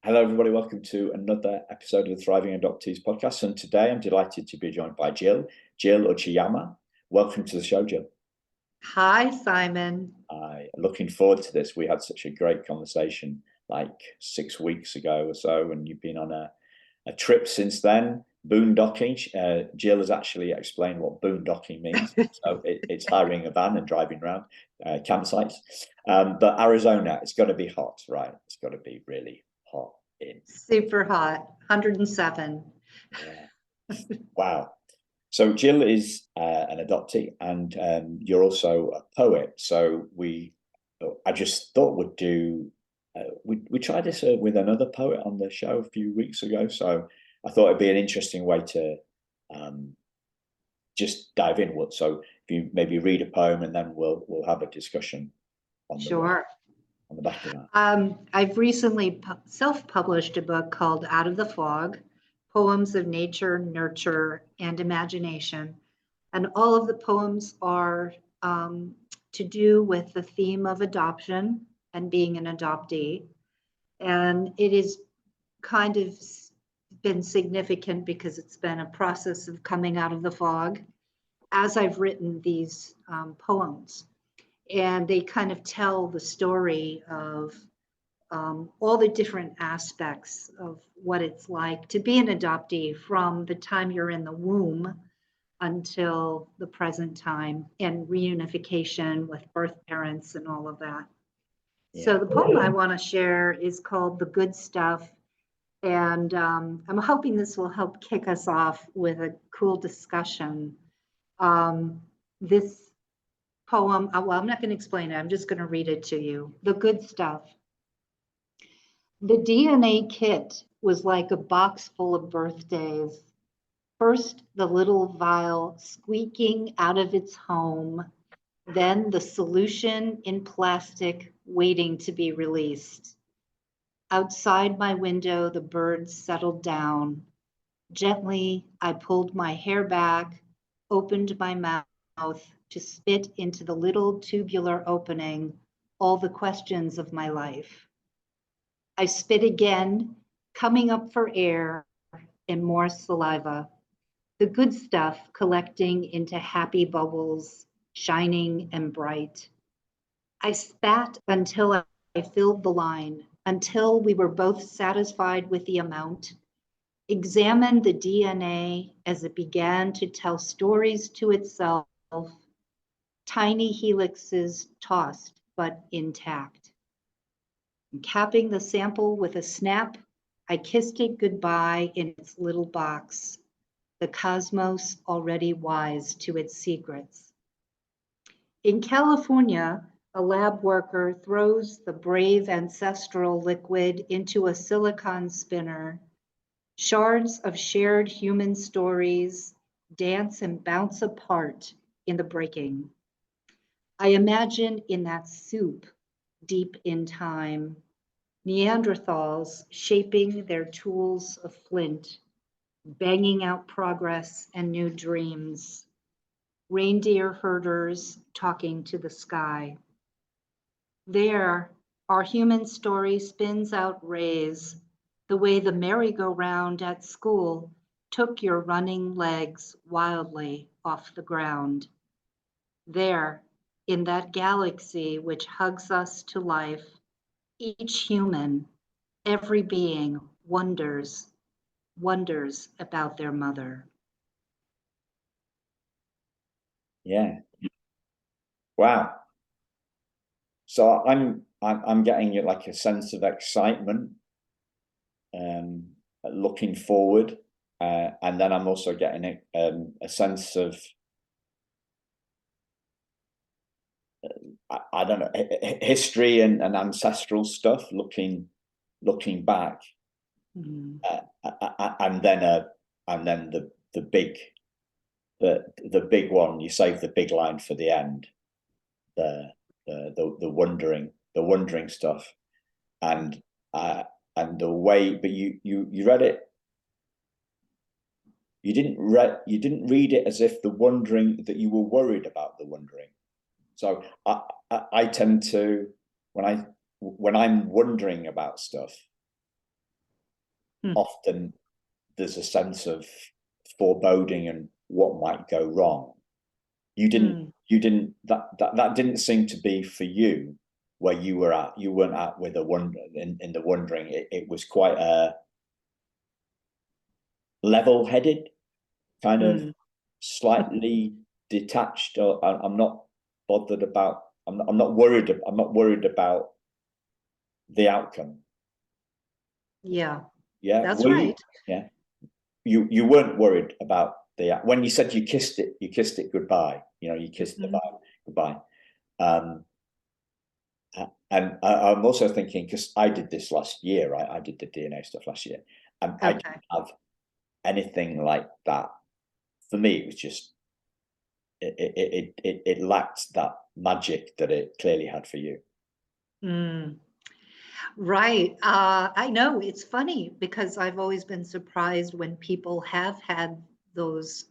Hello, everybody. Welcome to another episode of the Thriving Adoptees podcast. And today I'm delighted to be joined by Jill Uchiyama. Welcome to the show, Jill. Hi, Simon. I'm looking forward to this. We had such a great conversation like 6 weeks ago or so, and you've been on a trip since then, boondocking. Jill has actually explained what boondocking means. So it's hiring a van and driving around campsites. But Arizona, it's got to be hot, right? It's got to be really hot. Super hot, 107. Yeah. Wow. So Jill is an adoptee, and you're also a poet. So I just thought we'd do. We tried this with another poet on the show a few weeks ago. So I thought it'd be an interesting way to just dive in. So if you maybe read a poem, and then we'll have a discussion on the back of that. I've recently self-published a book called Out of the Fog, Poems of Nature, Nurture, and Imagination. And all of the poems are to do with the theme of adoption and being an adoptee. And it is kind of been significant because it's been a process of coming out of the fog as I've written these poems. And they kind of tell the story of all the different aspects of what it's like to be an adoptee from the time you're in the womb until the present time, and reunification with birth parents and all of that. Yeah. So the poem I want to share is called The Good Stuff. And I'm hoping this will help kick us off with a cool discussion. This poem, well, I'm not going to explain it. I'm just going to read it to you. The Good Stuff. The DNA kit was like a box full of birthdays. First, the little vial squeaking out of its home, then the solution in plastic waiting to be released. Outside my window, the birds settled down. Gently, I pulled my hair back, opened my mouth to spit into the little tubular opening all the questions of my life. I spit again, coming up for air and more saliva, the good stuff collecting into happy bubbles, shining and bright. I spat until I filled the line, until we were both satisfied with the amount, examined the DNA as it began to tell stories to itself, tiny helixes tossed but intact. And capping the sample with a snap, I kissed it goodbye in its little box, the cosmos already wise to its secrets. In California, a lab worker throws the brave ancestral liquid into a silicon spinner. Shards of shared human stories dance and bounce apart in the breaking. I imagine in that soup, deep in time, Neanderthals shaping their tools of flint, banging out progress and new dreams, reindeer herders talking to the sky. There, our human story spins out rays, the way the merry-go-round at school took your running legs wildly off the ground. There, in that galaxy which hugs us to life, each human, every being wonders about their mother. Yeah. Wow. So I'm getting like a sense of excitement, looking forward, and then I'm also getting a sense of I don't know, history and ancestral stuff. Looking back, and then the big one. You save the big line for the end. The wondering stuff, and the way. But you read it. You didn't read it as if the wondering, that you were worried about the wondering. So I tend to, when I'm wondering about stuff, often there's a sense of foreboding and what might go wrong. You didn't that didn't seem to be for you where you were at. You weren't at with a wonder in the wondering. It was quite a level-headed, kind of slightly detached. Or I'm not bothered about. I'm not worried. I'm not worried about the outcome. Yeah. Yeah, that's right. Yeah, you weren't worried about when you said you kissed it goodbye. You know, you kissed the vibe goodbye. And I'm also thinking, because I did this last year, right? I did the DNA stuff last year, and I didn't have anything like that. For me, it was just it lacked that magic that it clearly had for you. Right. I know it's funny because I've always been surprised when people have had those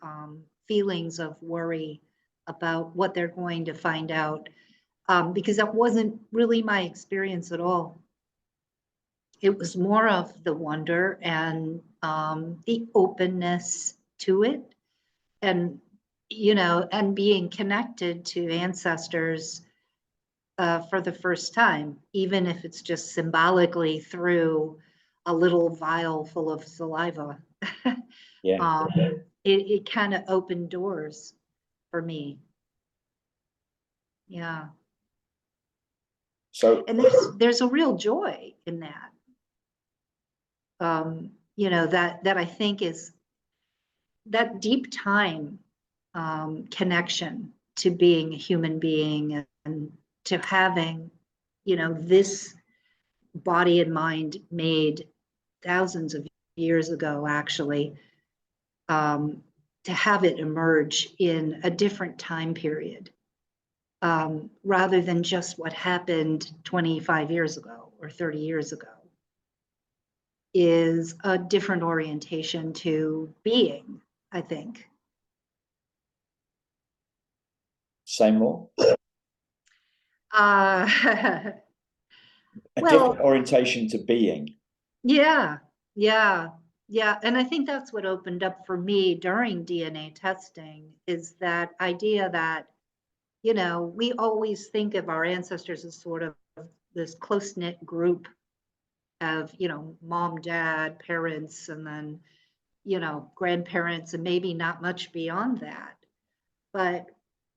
feelings of worry about what they're going to find out, because that wasn't really my experience at all. It was more of the wonder and the openness to it, and and being connected to ancestors for the first time, even if it's just symbolically through a little vial full of saliva. Yeah. It kind of opened doors for me. Yeah. So, And there's a real joy in that. That I think is that deep time connection to being a human being and to having, this body and mind made thousands of years ago, actually, to have it emerge in a different time period, rather than just what happened 25 years ago or 30 years ago, is a different orientation to being, I think. say more. A different orientation to being. Yeah, yeah, yeah. And I think that's what opened up for me during DNA testing, is that idea that, we always think of our ancestors as sort of this close-knit group of, mom, dad, parents, and then, grandparents, and maybe not much beyond that. But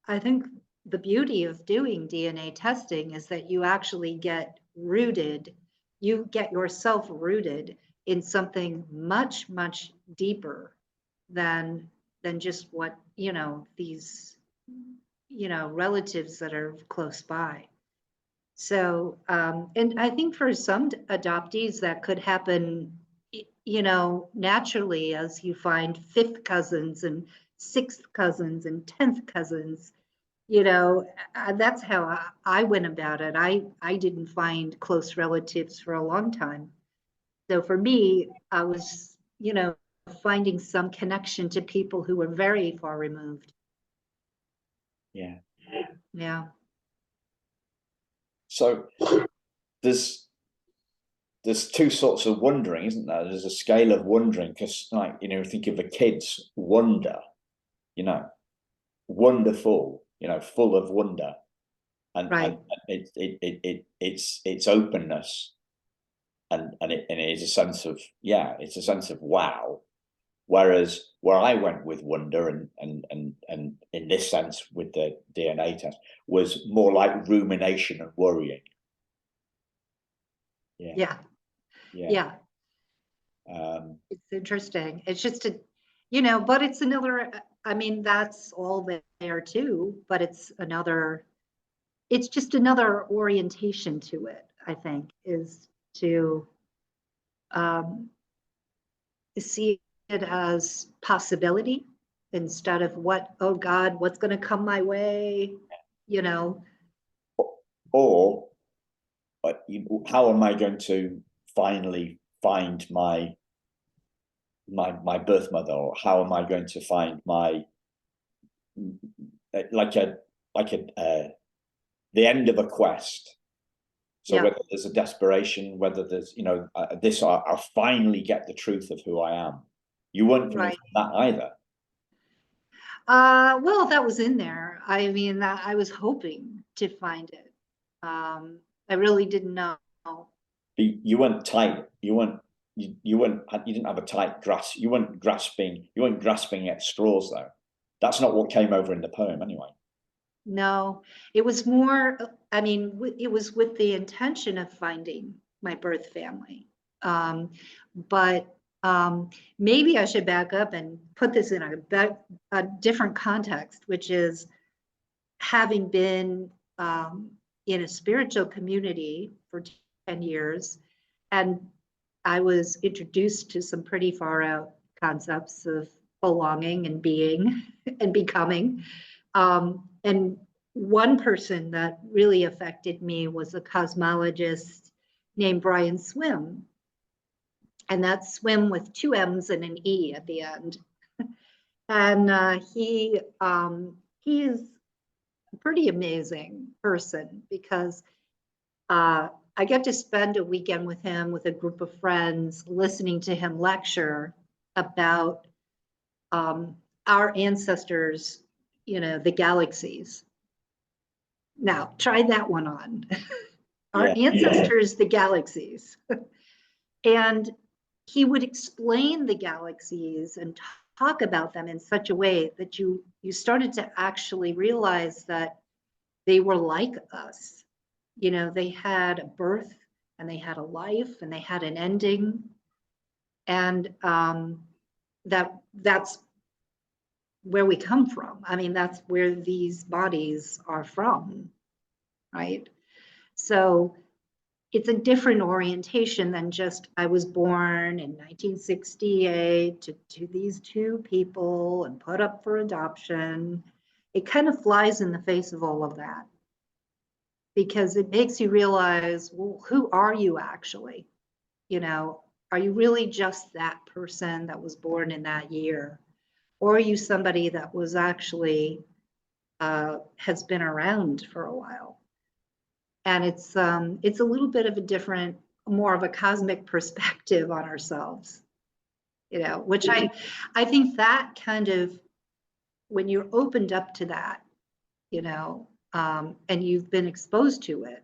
I think the beauty of doing DNA testing is that you actually get rooted, you get yourself rooted in something much, much deeper than just what, these, relatives that are close by. So, and I think for some adoptees that could happen, naturally, as you find fifth cousins and sixth cousins and 10th cousins, that's how I went about it. I didn't find close relatives for a long time. So for me, I was, finding some connection to people who were very far removed. Yeah. Yeah. So there's two sorts of wondering, isn't there? There's a scale of wondering, because, like, think of a kid's wonder, wonderful, full of wonder, and, right. and it's openness, and it is a sense of, it's a sense of wow. Whereas where I went with wonder and in this sense with the DNA test was more like rumination and worrying. Yeah. It's interesting. It's just but it's another, I mean, that's all there too, but it's just another orientation to it, I think, is to see it as possibility instead of oh God, what's going to come my way, Or how am I going to finally find my birth mother, or how am I going to find my the end of a quest. So Yeah. whether there's a desperation, whether there's, you know, I'll finally get the truth of who I am. You weren't coming Right. from that either. Well, that was in there. I mean, I was hoping to find it. I really didn't know. You weren't tight. You didn't have a tight grasp. You weren't grasping at straws though. That's not what came over in the poem anyway. No, it was more, I mean, it was with the intention of finding my birth family. But maybe I should back up and put this in a different context, which is having been in a spiritual community for 10 years, and I was introduced to some pretty far out concepts of belonging and being and becoming. And one person that really affected me was a cosmologist named Brian Swim. And that's Swim with two M's and an E at the end. And he is a pretty amazing person because I get to spend a weekend with him with a group of friends, listening to him lecture about our ancestors, you know, the galaxies. Now, try that one on. Our ancestors, the galaxies. And he would explain the galaxies and talk about them in such a way that you started to actually realize that they were like us. You know, they had a birth and they had a life and they had an ending. And that's where we come from. I mean, that's where these bodies are from, right? So it's a different orientation than just I was born in 1968 to these two people and put up for adoption. It kind of flies in the face of all of that because it makes you realize, well, who are you actually? You know, are you really just that person that was born in that year? Or are you somebody that was actually has been around for a while? And it's a little bit of a different, more of a cosmic perspective on ourselves, you know, which I think that kind of, when you're opened up to that, you know, and you've been exposed to it,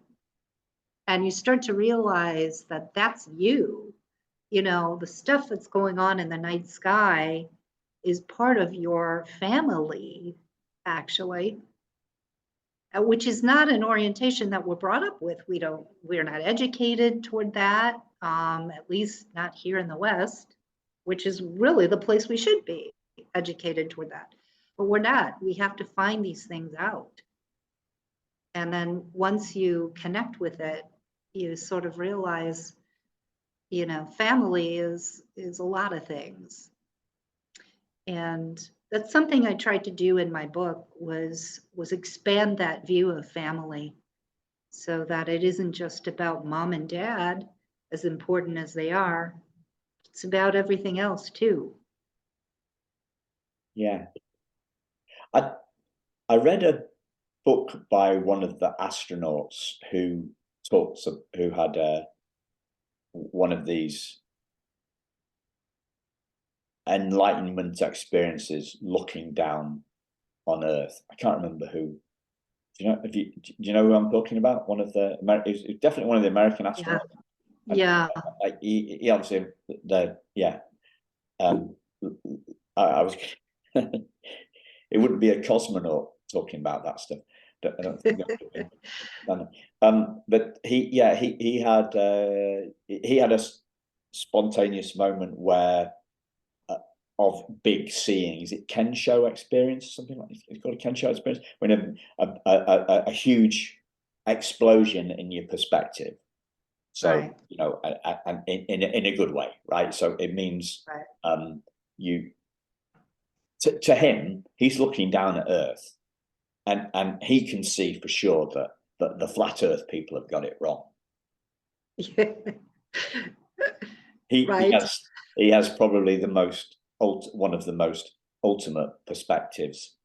and you start to realize that that's you know, the stuff that's going on in the night sky is part of your family, actually, which is not an orientation that we're brought up with. We're not educated toward that, at least not here in the West, which is really the place we should be educated toward that. But we're not. We have to find these things out. And then once you connect with it, you sort of realize, you know, family is a lot of things. And that's something I tried to do in my book was expand that view of family so that it isn't just about mom and dad, as important as they are. It's about everything else too. Yeah. I read a book by one of the astronauts who had one of these enlightenment experiences looking down on Earth. I can't remember who. Do you know who I'm talking about? One of the it's definitely one of the American astronauts. Yeah. He obviously I was it wouldn't be a cosmonaut talking about that stuff. I don't think but he had a spontaneous moment where of big seeing. Is it Kensho experience or something like that? It's called a Kensho experience, when a huge explosion in your perspective. So right. You know, and in a good way, right? So it means right. You to him, he's looking down at Earth, and he can see for sure that the flat Earth people have got it wrong. He has probably one of the most ultimate perspectives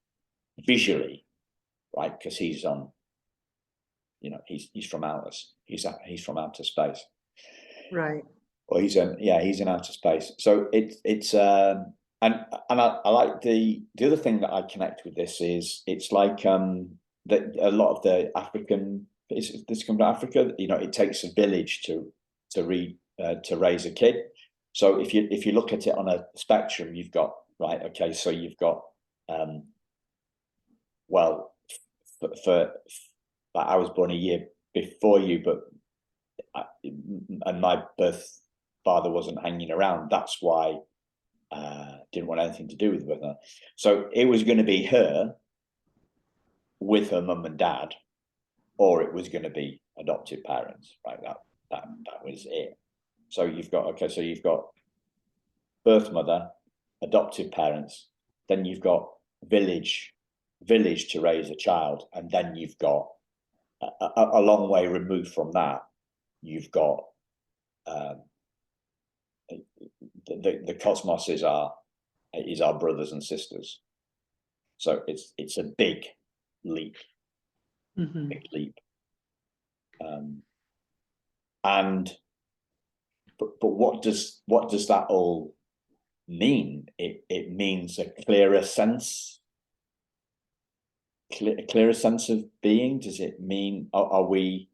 visually, right? Because he's on you know, he's from from outer space. Right. Or he's in outer space. So it's and I like the other thing that I connect with this is it's like that a lot of the African, this comes from Africa, you know, it takes a village to raise a kid. So if you look at it on a spectrum, you've got, right, okay, so you've got well, for I was born a year before you, but and my birth father wasn't hanging around. That's why didn't want anything to do with her. So it was going to be her with her mum and dad, or it was going to be adoptive parents, right? That was it. So you've got birth mother, adoptive parents, then you've got village to raise a child, and then you've got a long way removed from that, you've got the cosmos is our brothers and sisters. So it's a big leap, big leap. And but what does that all mean? It means a clearer sense of being. Does it mean are we're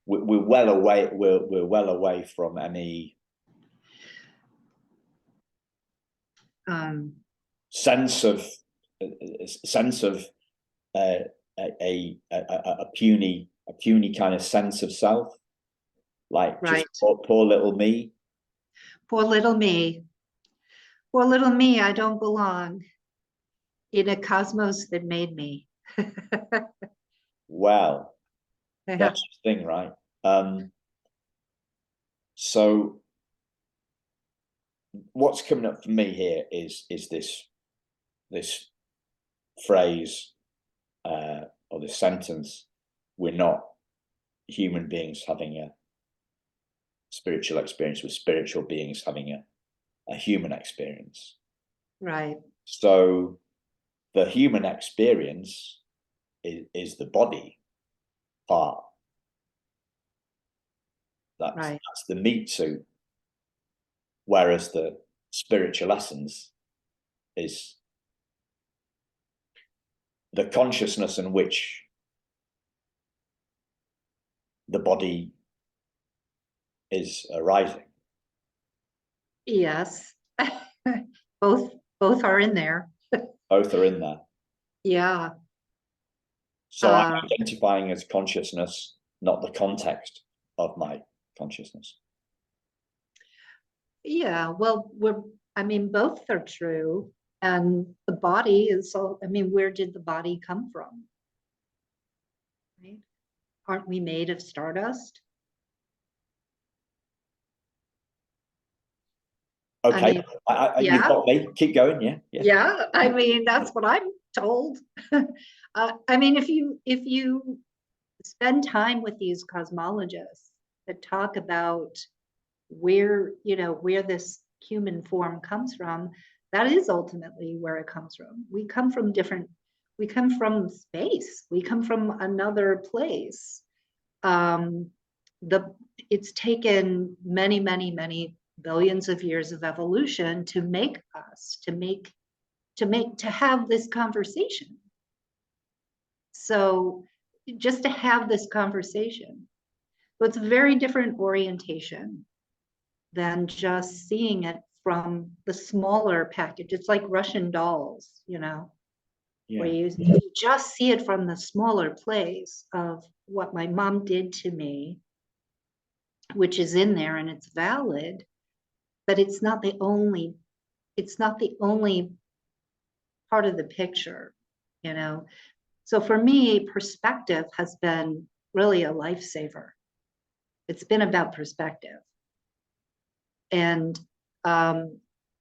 well away from any sense of a puny kind of sense of self, like right. just poor little me. Poor little me. Poor little me, I don't belong in a cosmos that made me. Well, that's the thing, right? So what's coming up for me here is this phrase or this sentence: we're not human beings having a spiritual experience, with spiritual beings having a human experience. Right. So the human experience is the body part. That's the meat suit. Whereas the spiritual essence is the consciousness in which the body is arising. Yes. both are in there. Both are in there. Yeah. So I'm identifying as consciousness, not the context of my consciousness. Yeah, well, both are true. And the body is, where did the body come from? Right? Aren't we made of stardust? Okay, yeah. You've got me. Keep going. Yeah, that's what I'm told. If you spend time with these cosmologists that talk about where this human form comes from, that is ultimately where it comes from. We come from space. We come from another place. It's taken many, many, many billions of years of evolution to make us, to have this conversation. So just to have this conversation. So it's a very different orientation than just seeing it from the smaller package. It's like Russian dolls, where you just see it from the smaller place of what my mom did to me, which is in there and it's valid, but it's not the only part of the picture, So for me, perspective has been really a lifesaver. It's been about perspective. And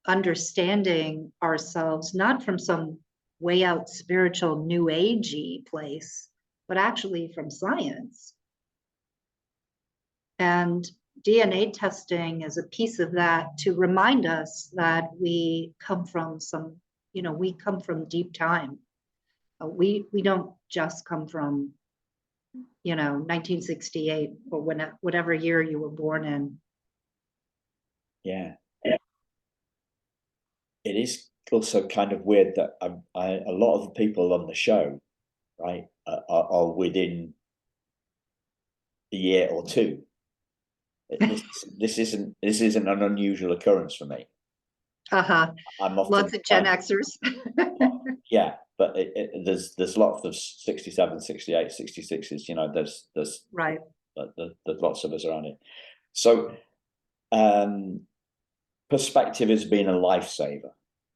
understanding ourselves, not from some way out spiritual new agey place, but actually from science. And DNA testing is a piece of that to remind us that we come from deep time. We don't just come from 1968 or whatever year you were born in. Yeah. It is also kind of weird that a lot of the people on the show, right, are within a year or two. This isn't an unusual occurrence for me. Uh-huh. I'm often Lots of Gen Xers. yeah, but there's lots of 67, 68, 66s, there's right. There's lots of us around it. So perspective has been a lifesaver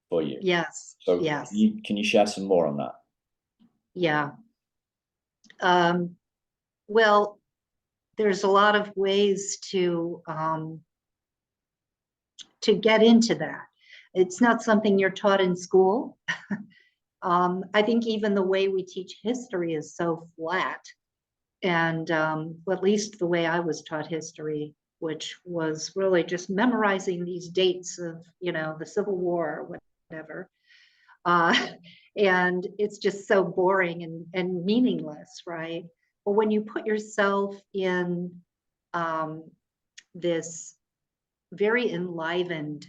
for you. Yes. So yes. Can you share some more on that? Yeah. Well, there's a lot of ways to get into that. It's not something you're taught in school. I think even the way we teach history is so flat. And at least the way I was taught history, which was really just memorizing these dates of, the Civil War or whatever. And it's just so boring and meaningless, right? But when you put yourself in this very enlivened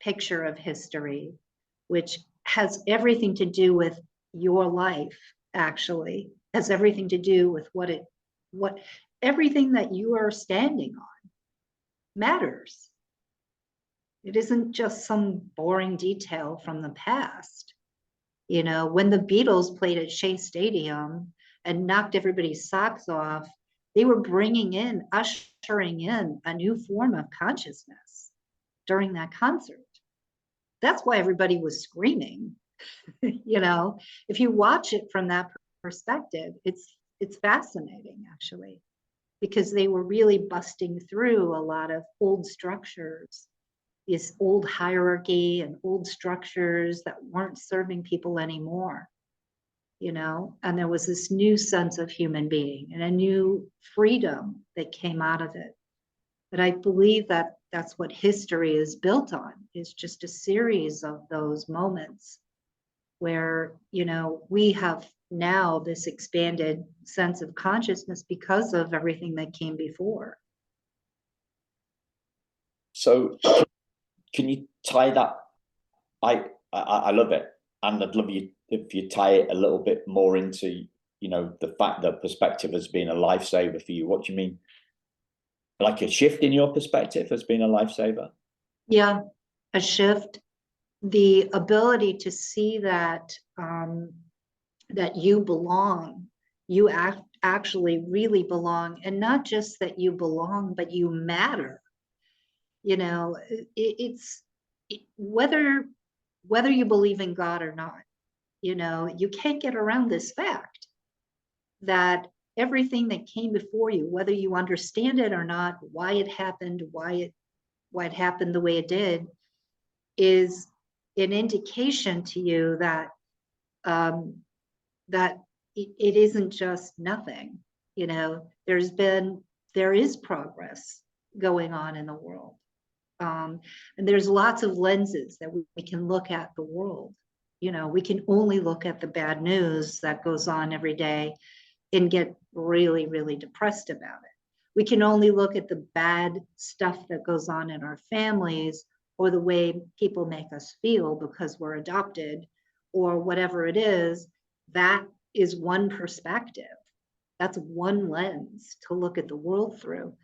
picture of history, which has everything to do with your life, actually, has everything to do with what everything that you are standing on matters. It isn't just some boring detail from the past. When the Beatles played at Shea Stadium and knocked everybody's socks off, they were ushering in a new form of consciousness during that concert. That's why everybody was screaming. If you watch it from that perspective, it's fascinating, actually, because they were really busting through a lot of old structures, this old hierarchy and old structures that weren't serving people anymore, and there was this new sense of human being and a new freedom that came out of it. But I believe that that's what history is built on, is just a series of those moments where, we have now this expanded sense of consciousness because of everything that came before. So can you tie that? I love it. And I'd love you if you tie it a little bit more into, the fact that perspective has been a lifesaver for you. What do you mean? Like a shift in your perspective has been a lifesaver? Yeah, a shift. The ability to see that that you belong, you actually really belong, and not just that you belong, but you matter. Whether you believe in God or not, you can't get around this fact that everything that came before you, whether you understand it or not, why it happened, why it happened the way it did, is an indication to you that that it isn't just nothing. There is progress going on in the world, and there's lots of lenses that we can look at the world. We can only look at the bad news that goes on every day and get really, really depressed about it. We can only look at the bad stuff that goes on in our families, or the way people make us feel because we're adopted, or whatever it is. That is one perspective. That's one lens to look at the world through.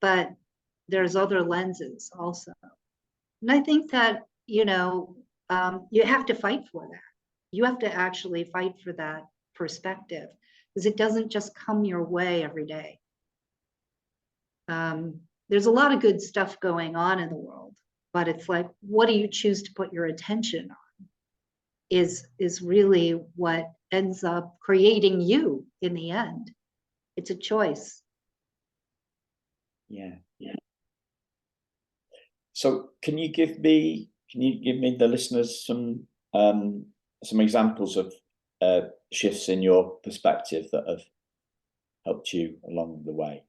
But there's other lenses also. And I think that, you have to fight for that. You have to actually fight for that perspective, because it doesn't just come your way every day. There's a lot of good stuff going on in the world, but it's like, what do you choose to put your attention on is really what ends up creating you in the end. It's a choice. Yeah. So can you give me the listeners some examples of shifts in your perspective that have helped you along the way?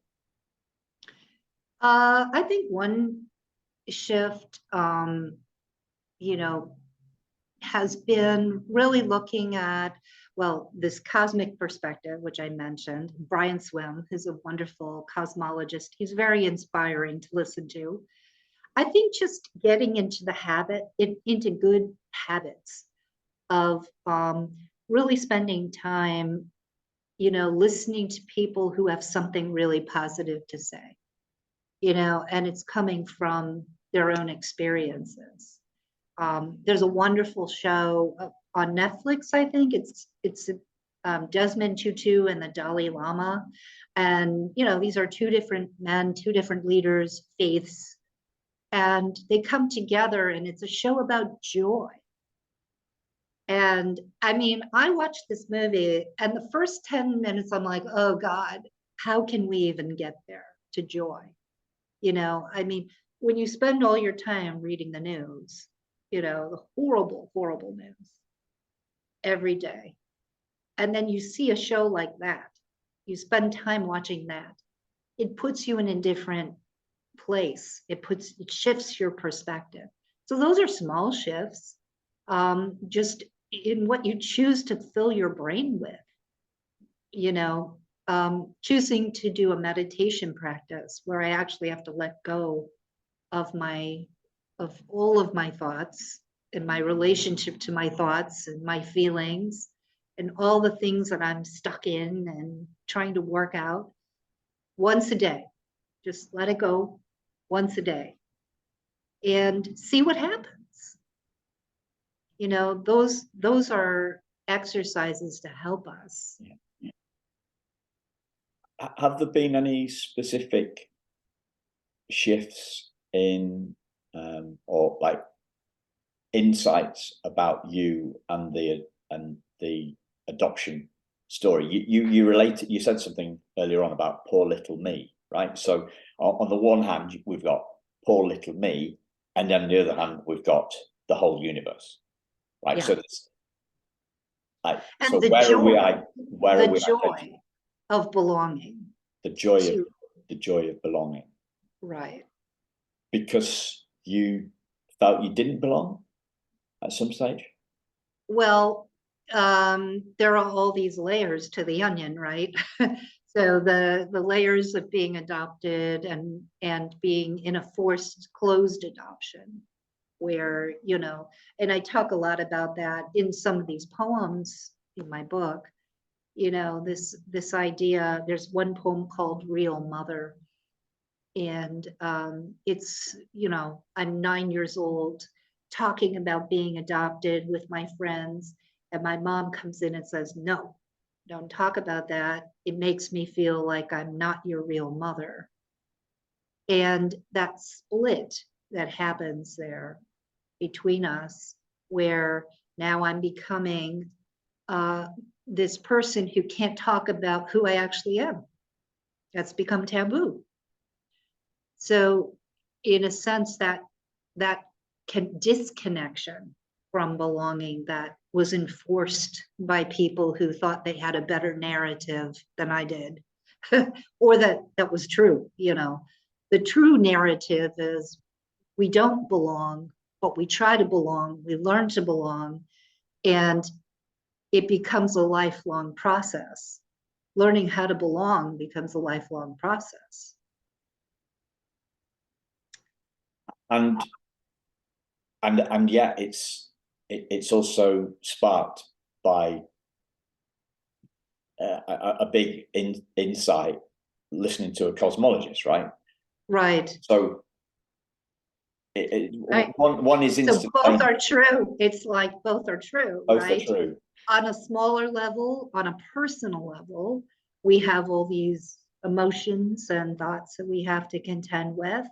I think one shift, has been really looking at well, this cosmic perspective, which I mentioned, Brian Swim, who's a wonderful cosmologist. He's very inspiring to listen to. I think just getting into the habit, into good habits of really spending time, listening to people who have something really positive to say, and it's coming from their own experiences. There's a wonderful show on Netflix, I think. It's Desmond Tutu and the Dalai Lama. And, these are two different men, two different leaders, faiths, and they come together, and it's a show about joy. And I mean, I watched this movie, and the first 10 minutes, I'm like, oh God, how can we even get there to joy? I mean, when you spend all your time reading the news, the horrible, horrible news every day, and then you see a show like that, you spend time watching that, it puts you in a different place. It shifts your perspective. So those are small shifts, just in what you choose to fill your brain with. Choosing to do a meditation practice where I actually have to let go of all of my thoughts and my relationship to my thoughts and my feelings and all the things that I'm stuck in and trying to work out once a day. Just let it go once a day and see what happens. Those are exercises to help us. Yeah. Have there been any specific shifts in or like insights about you and the adoption story? You said something earlier on about poor little me, right? So on the one hand, we've got poor little me, and then on the other hand, we've got the whole universe, right? Yeah. So this, so the where joy, are we at? Where are we the joy of belonging. The joy of belonging. Right. Because you felt you didn't belong at some stage? Well, there are all these layers to the onion, right? So the layers of being adopted and being in a forced closed adoption, where, and I talk a lot about that in some of these poems in my book. This idea, there's one poem called Real Mother. And it's, I'm 9 years old talking about being adopted with my friends. And my mom comes in and says, no, don't talk about that. It makes me feel like I'm not your real mother. And that split that happens there between us, where now I'm becoming this person who can't talk about who I actually am. That's become taboo. So in a sense, that disconnection from belonging that was enforced by people who thought they had a better narrative than I did, or that was true. The true narrative is we don't belong, but we try to belong, we learn to belong, and it becomes a lifelong process. Learning how to belong becomes a lifelong process. And yet it's also sparked by a big insight listening to a cosmologist, right? Right. So one is so both are true. It's like both are true. Both right? are true. On a smaller level, on a personal level, we have all these emotions and thoughts that we have to contend with,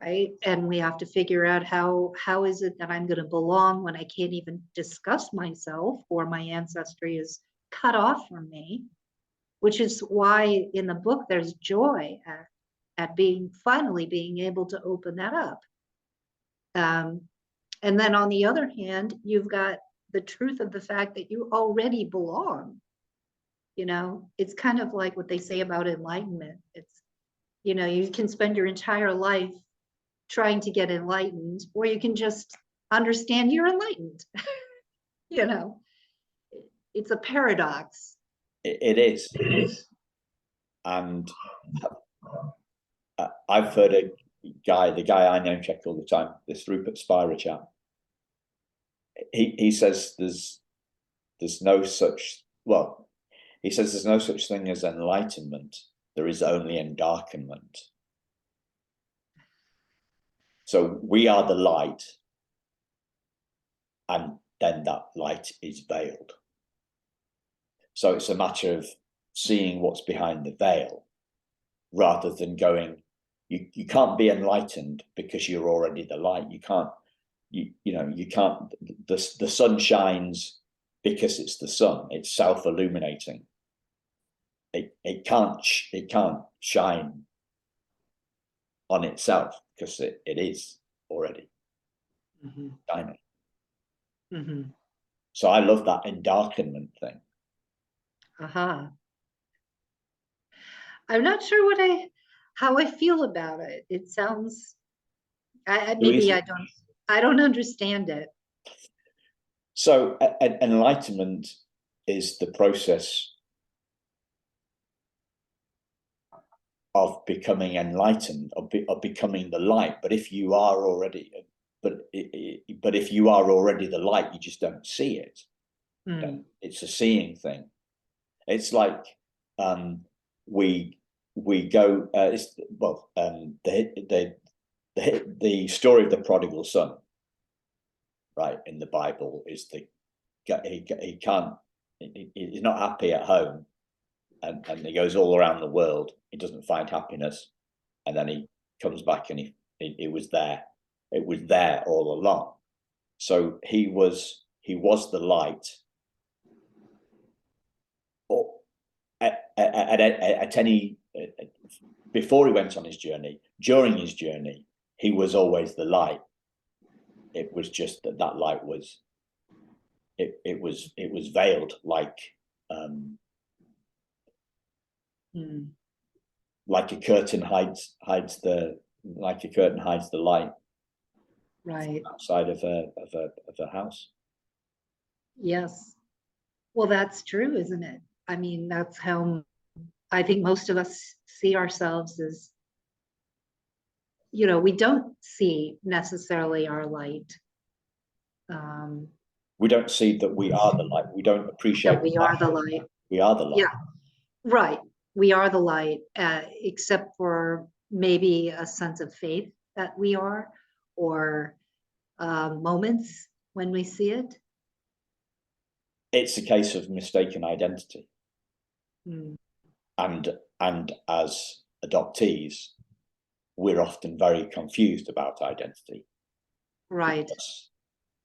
right? And we have to figure out how is it that I'm going to belong when I can't even discuss myself, or my ancestry is cut off from me, which is why in the book there's joy at finally being able to open that up. And then on the other hand, you've got the truth of the fact that you already belong. It's kind of like what they say about enlightenment. It's, you can spend your entire life trying to get enlightened, or you can just understand you're enlightened. It's a paradox. It is. And I've heard the guy I name check all the time, this Rupert Spira chap. He says there's no such, well, he says there's no such thing as enlightenment. There is only endarkenment. So we are the light, and then that light is veiled. So it's a matter of seeing what's behind the veil, rather than going, you can't be enlightened because you're already the light. You can't, you can't, the sun shines because it's the sun. It's self-illuminating. It can't shine on itself because it is already shining. Mm-hmm. So I love that endarkenment thing. I'm not sure how I feel about it. It sounds, maybe I don't understand it. So enlightenment is the process of becoming enlightened, of becoming the light. But if you are already, but if you are already the light, you just don't see it. It's a seeing thing. It's like we go. The story of the prodigal son, right, in the Bible is he's not happy at home, and he goes all around the world. He doesn't find happiness, and then he comes back and it was there. It was there all along. So he was the light. At any before he went on his journey, during his journey, he was always the light. It was just that light was it was veiled like a curtain hides the light, right, outside of a house. Yes. Well, that's true, isn't it? I mean, that's how I think most of us see ourselves as, we don't see necessarily our light. We don't see that we are the light. We don't appreciate that we are the light. We are the light. Yeah, right. We are the light, except for maybe a sense of faith that we are, or moments when we see it. It's a case of mistaken identity. And as adoptees, we're often very confused about identity. Right. Because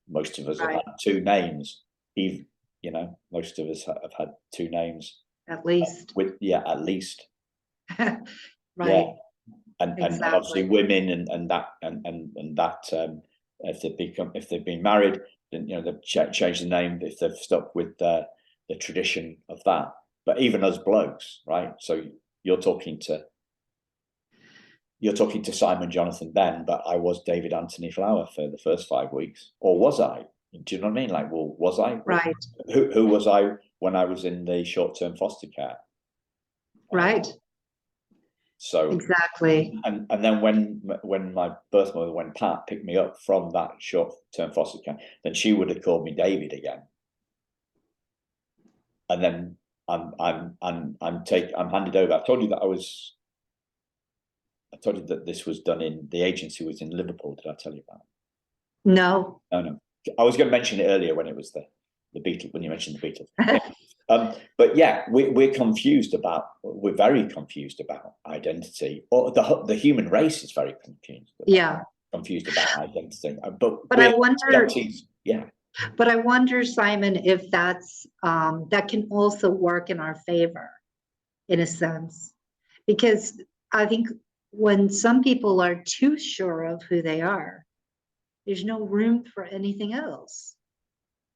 most of us have had two names. Most of us have had two names. At least. At least. Right. Yeah. And exactly. and obviously women and that if they've been married, then they've changed the name if they've stuck with the tradition of that. But even as blokes, right? So you're talking to Simon Jonathan Ben, but I was David Anthony Flower for the first 5 weeks, or was I? Do you know what I mean? Like, well, was I? Right. Who was I when I was in the short-term foster care? Right. So exactly. And then when my birth mother, when Pat picked me up from that short-term foster care, then she would have called me David again. And then I'm handed over. I told you that this was done in the agency was in Liverpool. Did I tell you about it? No. No. I was going to mention it earlier when it was the Beatles, when you mentioned the Beatles. But yeah, we're very confused about identity, or the human race is very confused. Confused about identity. But I wonder. Yeah. But I wonder, Simon, if that's that can also work in our favor, in a sense, because I think when some people are too sure of who they are, there's no room for anything else.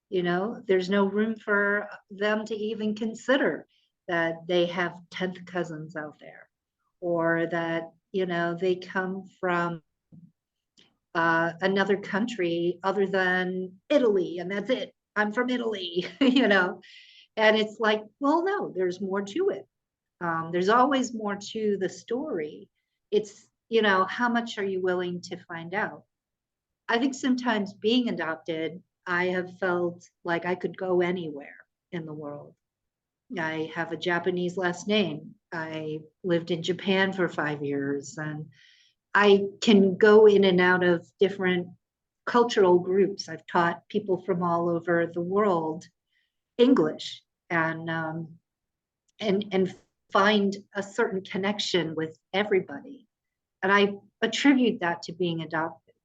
There's no room for them to even consider that they have 10th cousins out there, or that, they come from another country other than Italy, and that's it. I'm from Italy, And it's like, well, no, there's more to it. There's always more to the story. It's, how much are you willing to find out? I think sometimes being adopted, I have felt like I could go anywhere in the world. I have a Japanese last name. I lived in Japan for 5 years, and I can go in and out of different cultural groups. I've taught people from all over the world English, and find a certain connection with everybody. And I attribute that to being adopted.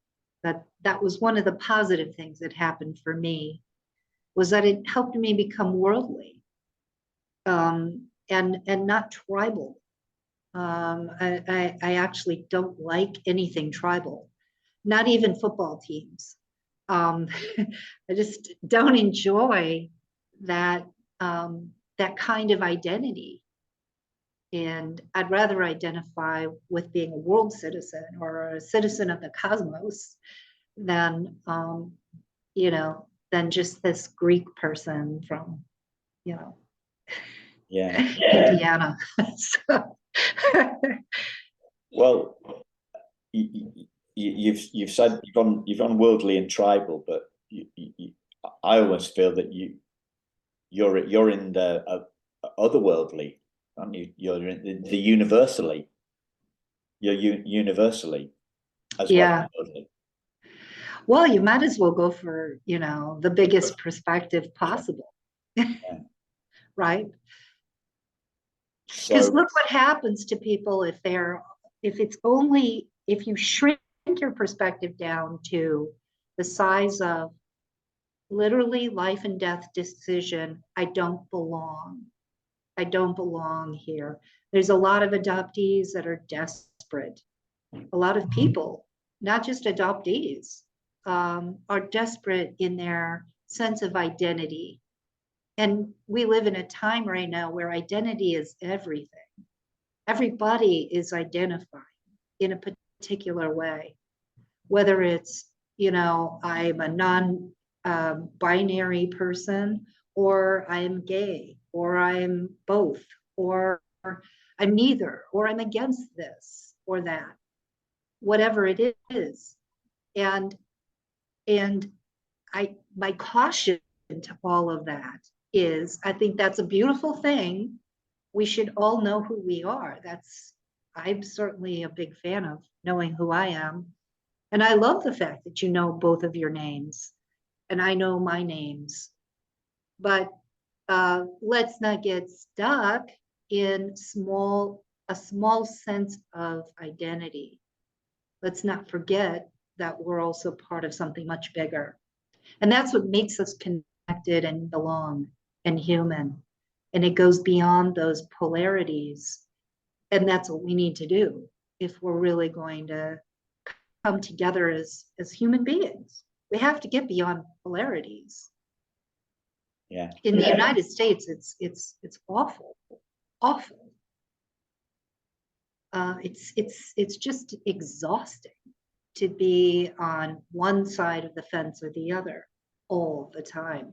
That was one of the positive things that happened for me, was that it helped me become worldly, and not tribal. I actually don't like anything tribal, not even football teams. I just don't enjoy that that kind of identity. And I'd rather identify with being a world citizen or a citizen of the cosmos than, than just this Greek person from, Indiana. So. Well, you've said you've gone worldly and tribal, but I almost feel that you're in the otherworldly, aren't you? You're in the universally. You're universally as well. Well, you might as well go for, the biggest perspective possible. Yeah. Right? Because look what happens to people if you shrink your perspective down to the size of literally life and death decision. I don't belong. I don't belong here. There's a lot of adoptees that are desperate. A lot of people, not just adoptees, are desperate in their sense of identity. And we live in a time right now where identity is everything. Everybody is identifying in a particular way, whether it's, I'm a non-binary person, or I'm gay, or I'm both, or I'm neither, or I'm against this or that, whatever it is. And my caution to all of that is, I think that's a beautiful thing. We should all know who we are. I'm certainly a big fan of knowing who I am. And I love the fact that you know both of your names and I know my names. But let's not get stuck in a small sense of identity. Let's not forget that we're also part of something much bigger. And that's what makes us connected and belong and human. And it goes beyond those polarities. And that's what we need to do if we're really going to come together as human beings. We have to get beyond polarities. Yeah. In the United States, it's awful, awful. It's just exhausting to be on one side of the fence or the other all the time.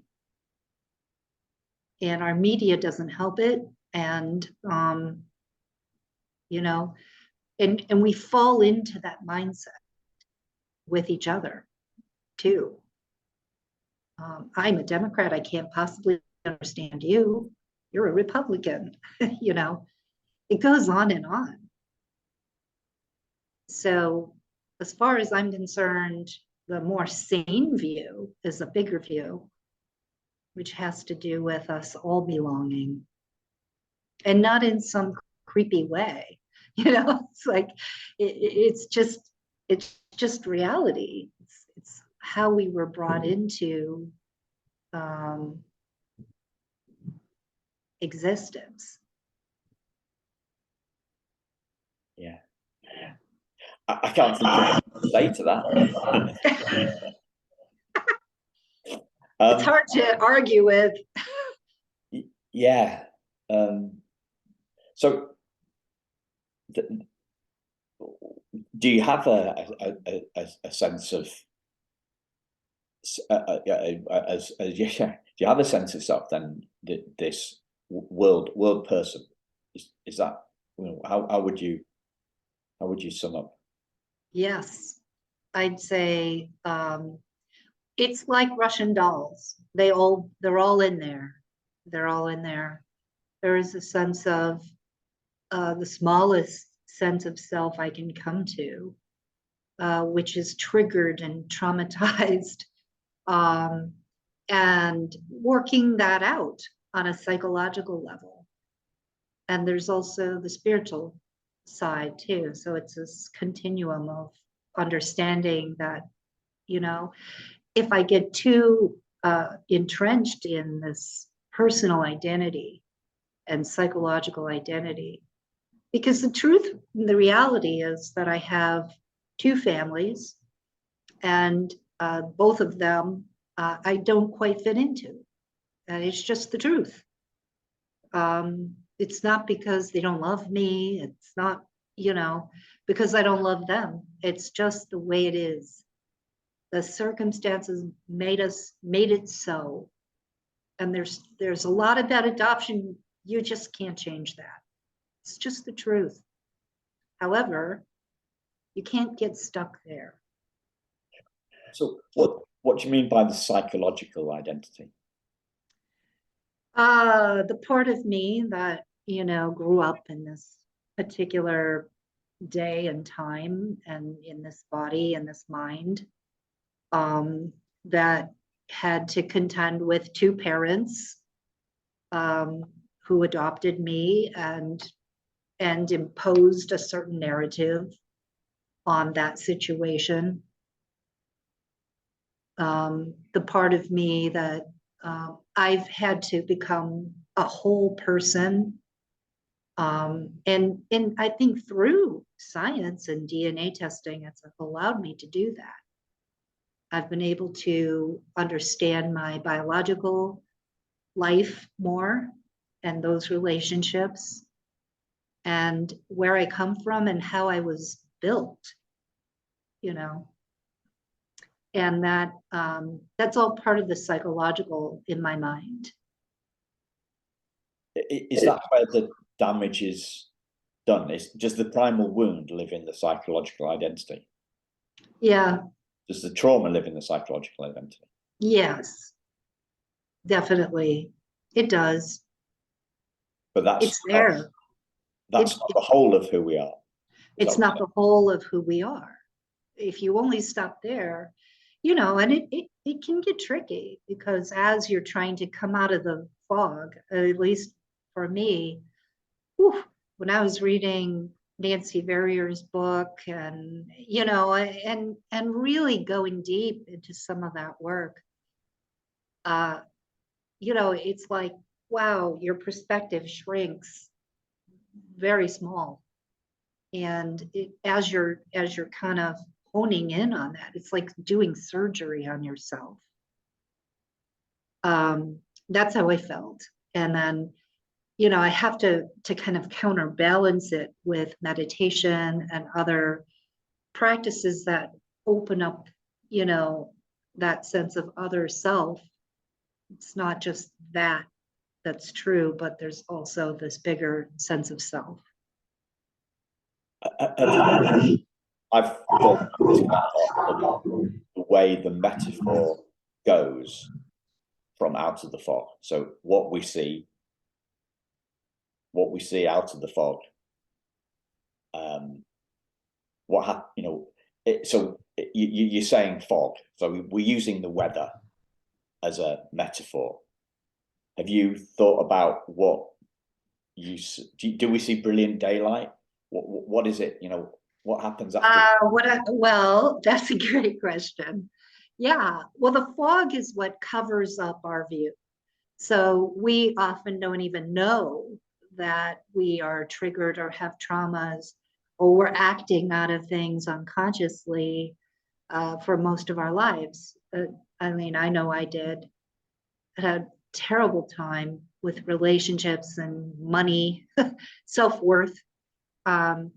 And our media doesn't help it. And, and we fall into that mindset with each other too. I'm a Democrat. I can't possibly understand you. You're a Republican. It goes on and on. So as far as I'm concerned, the more sane view is a bigger view, which has to do with us all belonging, and not in some creepy way. It's like it's just reality. It's how we were brought into existence. Yeah. I can't think of what to say to that. It's hard to argue with. Yeah. So do you have a sense of do you have a sense of self then this world person? Is that, you know, how would you sum up? Yes, I'd say it's like Russian dolls. They're all in there. They're all in there. There is a sense of the smallest sense of self I can come to, which is triggered and traumatized, and working that out on a psychological level. And there's also the spiritual side too. So it's this continuum of understanding that, you know, if I get too entrenched in this personal identity and psychological identity, because the reality is that I have two families, and both of them I don't quite fit into. And it's just the truth. It's not because they don't love me. It's not, you know, because I don't love them. It's just the way it is. The circumstances made it so. And there's a lot about adoption. You just can't change that. It's just the truth. However, you can't get stuck there. So what do you mean by the psychological identity? The part of me that, you know, grew up in this particular day and time and in this body and this mind, that had to contend with two parents who adopted me and imposed a certain narrative on that situation. The part of me that I've had to become a whole person. And I think through science and DNA testing, it's allowed me to do that. I've been able to understand my biological life more and those relationships and where I come from and how I was built, you know. And that's all part of the psychological in my mind. Is that where the damage is done? Does the primal wound live in the psychological identity? Yeah. Does the trauma live in the psychological identity? Yes, definitely. It does. But it's there. That's not the whole of who we are. It's not the whole of who we are. If you only stop there, you know, and it can get tricky because as you're trying to come out of the fog, at least for me, when I was reading Nancy Verrier's book and, you know, and really going deep into some of that work, you know, it's like, wow, your perspective shrinks very small. And as you're kind of honing in on that, it's like doing surgery on yourself. That's how I felt. And then, you know, I have to kind of counterbalance it with meditation and other practices that open up, you know, that sense of other self. It's not just that's true, but there's also this bigger sense of self. I've thought about the way the metaphor goes from out of the fog. So what we see out of the fog. You know, you're saying fog. So we're using the weather as a metaphor. Have you thought about what do we see brilliant daylight? What is it? You know, what happens after? Well, that's a great question. Yeah, well, the fog is what covers up our view. So we often don't even know that we are triggered or have traumas, or we're acting out of things unconsciously for most of our lives. I mean, I know I did. I had a terrible time with relationships and money, self-worth. And,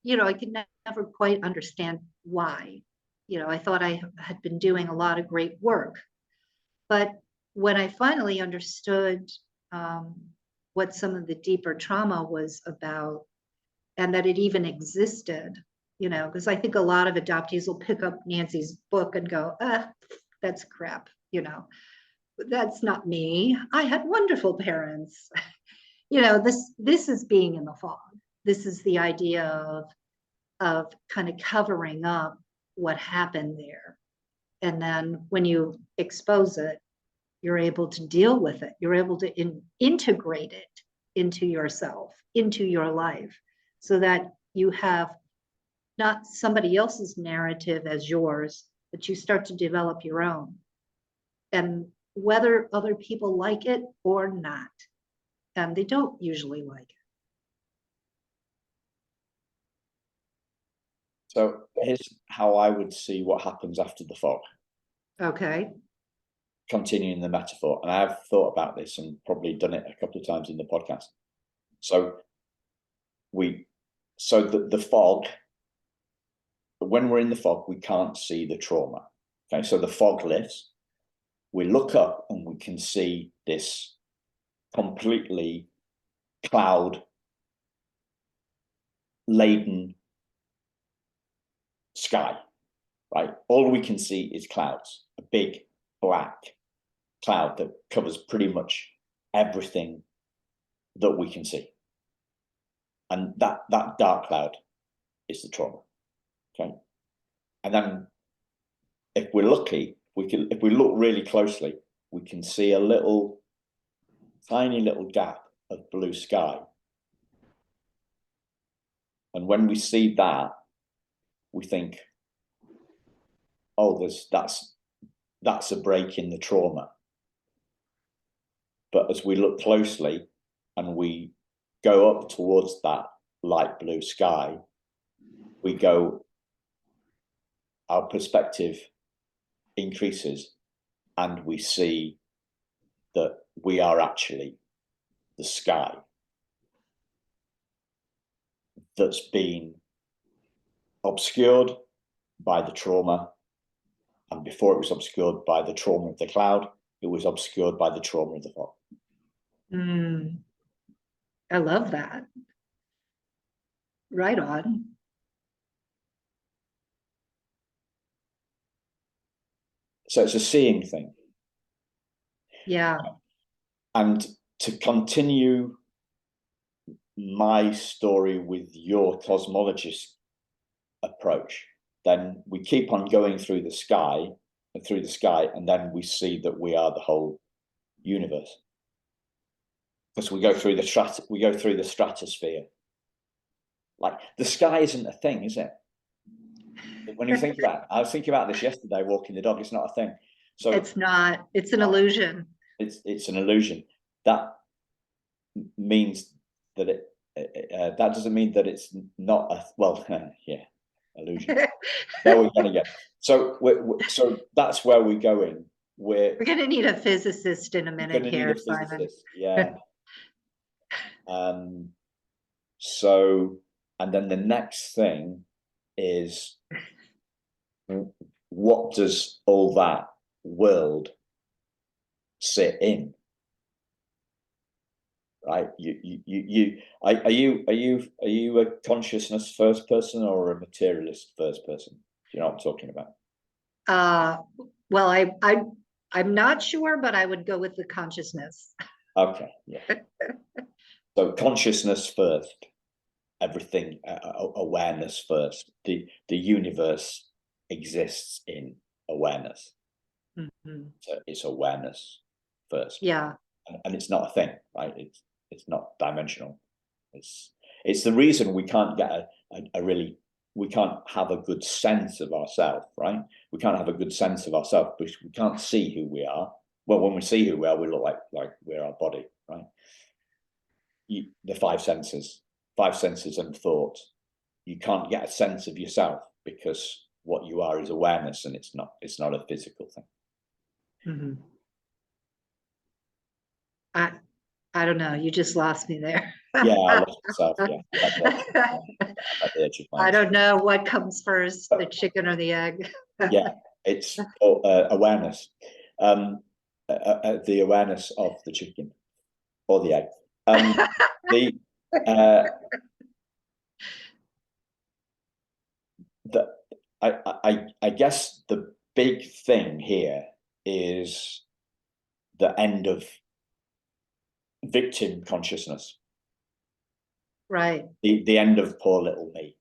you know, I could never quite understand why. You know, I thought I had been doing a lot of great work, but when I finally understood what some of the deeper trauma was about, and that it even existed, you know, because I think a lot of adoptees will pick up Nancy's book and go, that's crap, you know, that's not me. I had wonderful parents. You know, this is being in the fog. This is the idea of kind of covering up what happened there. And then when you expose it, you're able to deal with it. You're able to integrate it into yourself, into your life, so that you have not somebody else's narrative as yours, but you start to develop your own. And whether other people like it or not, and they don't usually like it. So here's how I would see what happens after the fog. Okay. Continuing the metaphor, and I've thought about this and probably done it a couple of times in the podcast. So the fog, when we're in the fog, we can't see the trauma. Okay, so the fog lifts, we look up and we can see this completely cloud laden sky, right? All we can see is clouds, a big black cloud that covers pretty much everything that we can see. And that dark cloud is the trauma. Okay. And then if we're lucky, if we look really closely, we can see a tiny little gap of blue sky. And when we see that, we think, oh, that's a break in the trauma. But as we look closely and we go up towards that light blue sky, our perspective increases and we see that we are actually the sky that's been obscured by the trauma. And before it was obscured by the trauma of the cloud, it was obscured by the trauma of the fog. I love that. Right on. So it's a seeing thing. Yeah. And to continue my story with your cosmologist approach, then we keep on going through the sky, and then we see that we are the whole universe. Because we go through the stratosphere. Like the sky isn't a thing, is it? When you think about it, I was thinking about this yesterday walking the dog. It's not a thing. So it's not. It's an illusion. It's an illusion. That means that that doesn't mean that it's not a illusion. There we're going to get. So that's where we're going. We're going to need a physicist in a minute here, Simon. Yeah. So, and then the next thing is, what does all that world sit in? Right? Are you a consciousness first person or a materialist first person? Do you know what I'm talking about? Well, I'm not sure, but I would go with the consciousness. Okay, yeah. So consciousness first, everything, awareness first. The universe exists in awareness. Mm-hmm. So it's awareness first. Yeah. And it's not a thing, right? It's not dimensional. It's the reason we can't get we can't have a good sense of ourselves, right? We can't have a good sense of ourselves because we can't see who we are. Well, when we see who we are, we look like we're our body, right? The five senses and thought. You can't get a sense of yourself because what you are is awareness, and it's not a physical thing. Mm-hmm. I don't know. You just lost me there. Yeah, I lost myself. Yeah, I don't know what comes first, the chicken or the egg. Yeah, it's awareness. the awareness of the chicken or the egg. I guess the big thing here is the end of victim consciousness. Right. The end of poor little me.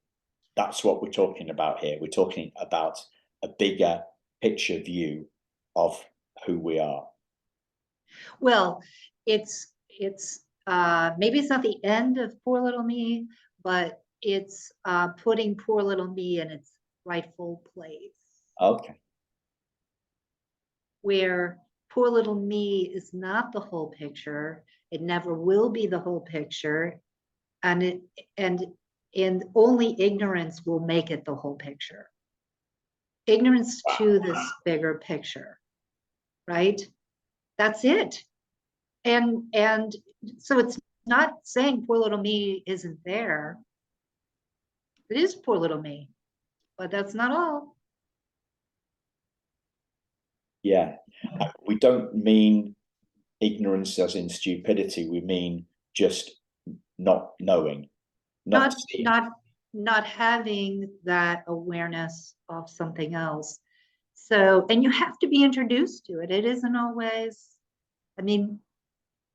That's what we're talking about here. We're talking about a bigger picture view of who we are. Well, it's maybe it's not the end of poor little me, but it's putting poor little me in its rightful place. Okay. Where poor little me is not the whole picture. It never will be the whole picture. And only ignorance will make it the whole picture. Ignorance to this bigger picture, right? That's it. And so it's not saying poor little me isn't there. It is poor little me, but that's not all. Yeah. We don't mean ignorance as in stupidity. We mean just not knowing, not having that awareness of something else. So, and you have to be introduced to it. It isn't always, I mean,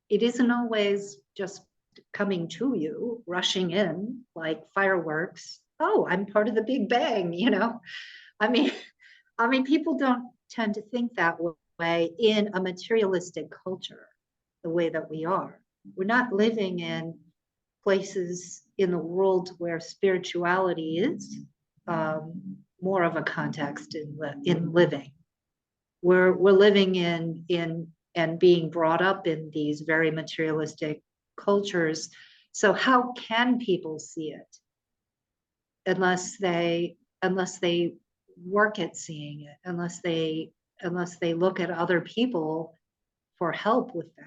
it isn't always just coming to you, rushing in like fireworks. Oh, I'm part of the Big Bang, you know? I mean, people don't tend to think that way in a materialistic culture, the way that we are. We're not living in places in the world where spirituality is more of a context in living. We're living in and being brought up in these very materialistic cultures. So how can people see it unless they work at seeing it, unless they look at other people for help with that?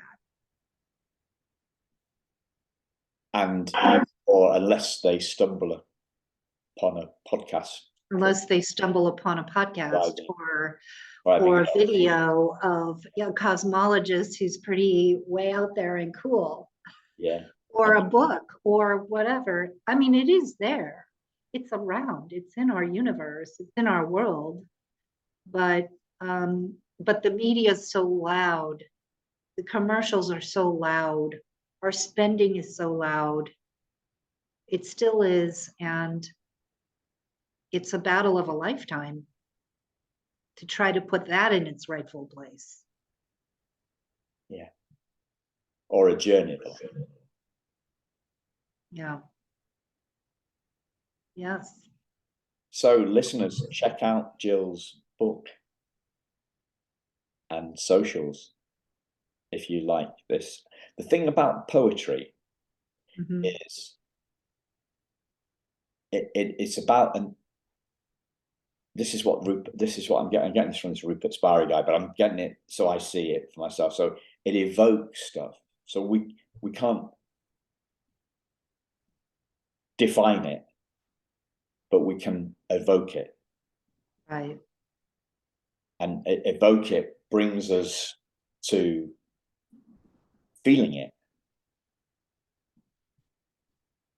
And or unless they stumble upon a podcast. Unless they stumble upon a podcast or a video of a cosmologist who's pretty way out there and cool. Yeah. Or a book or whatever. I mean, it is there. It's around. It's in our universe. It's in our world. But the media is so loud. The commercials are so loud. Our spending is so loud. It still is, and it's a battle of a lifetime to try to put that in its rightful place. Yeah. Or a journey. Yeah. Yes. So listeners, check out Jill's book and socials if you like this. The thing about poetry is it's about, and this is what I'm getting this from this Rupert Sparrow guy, but I'm getting it so I see it for myself. So it evokes stuff. So we can't define it, but we can evoke it. Right. And evoke it brings us to feeling it.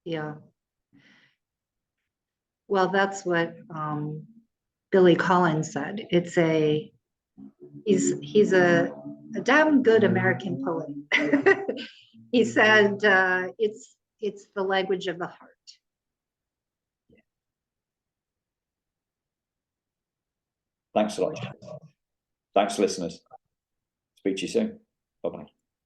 Yeah. Well, that's what Billy Collins said. He's a damn good American poet. He said it's the language of the heart. Thanks a lot. Thanks, listeners. Speak to you soon. Bye-bye.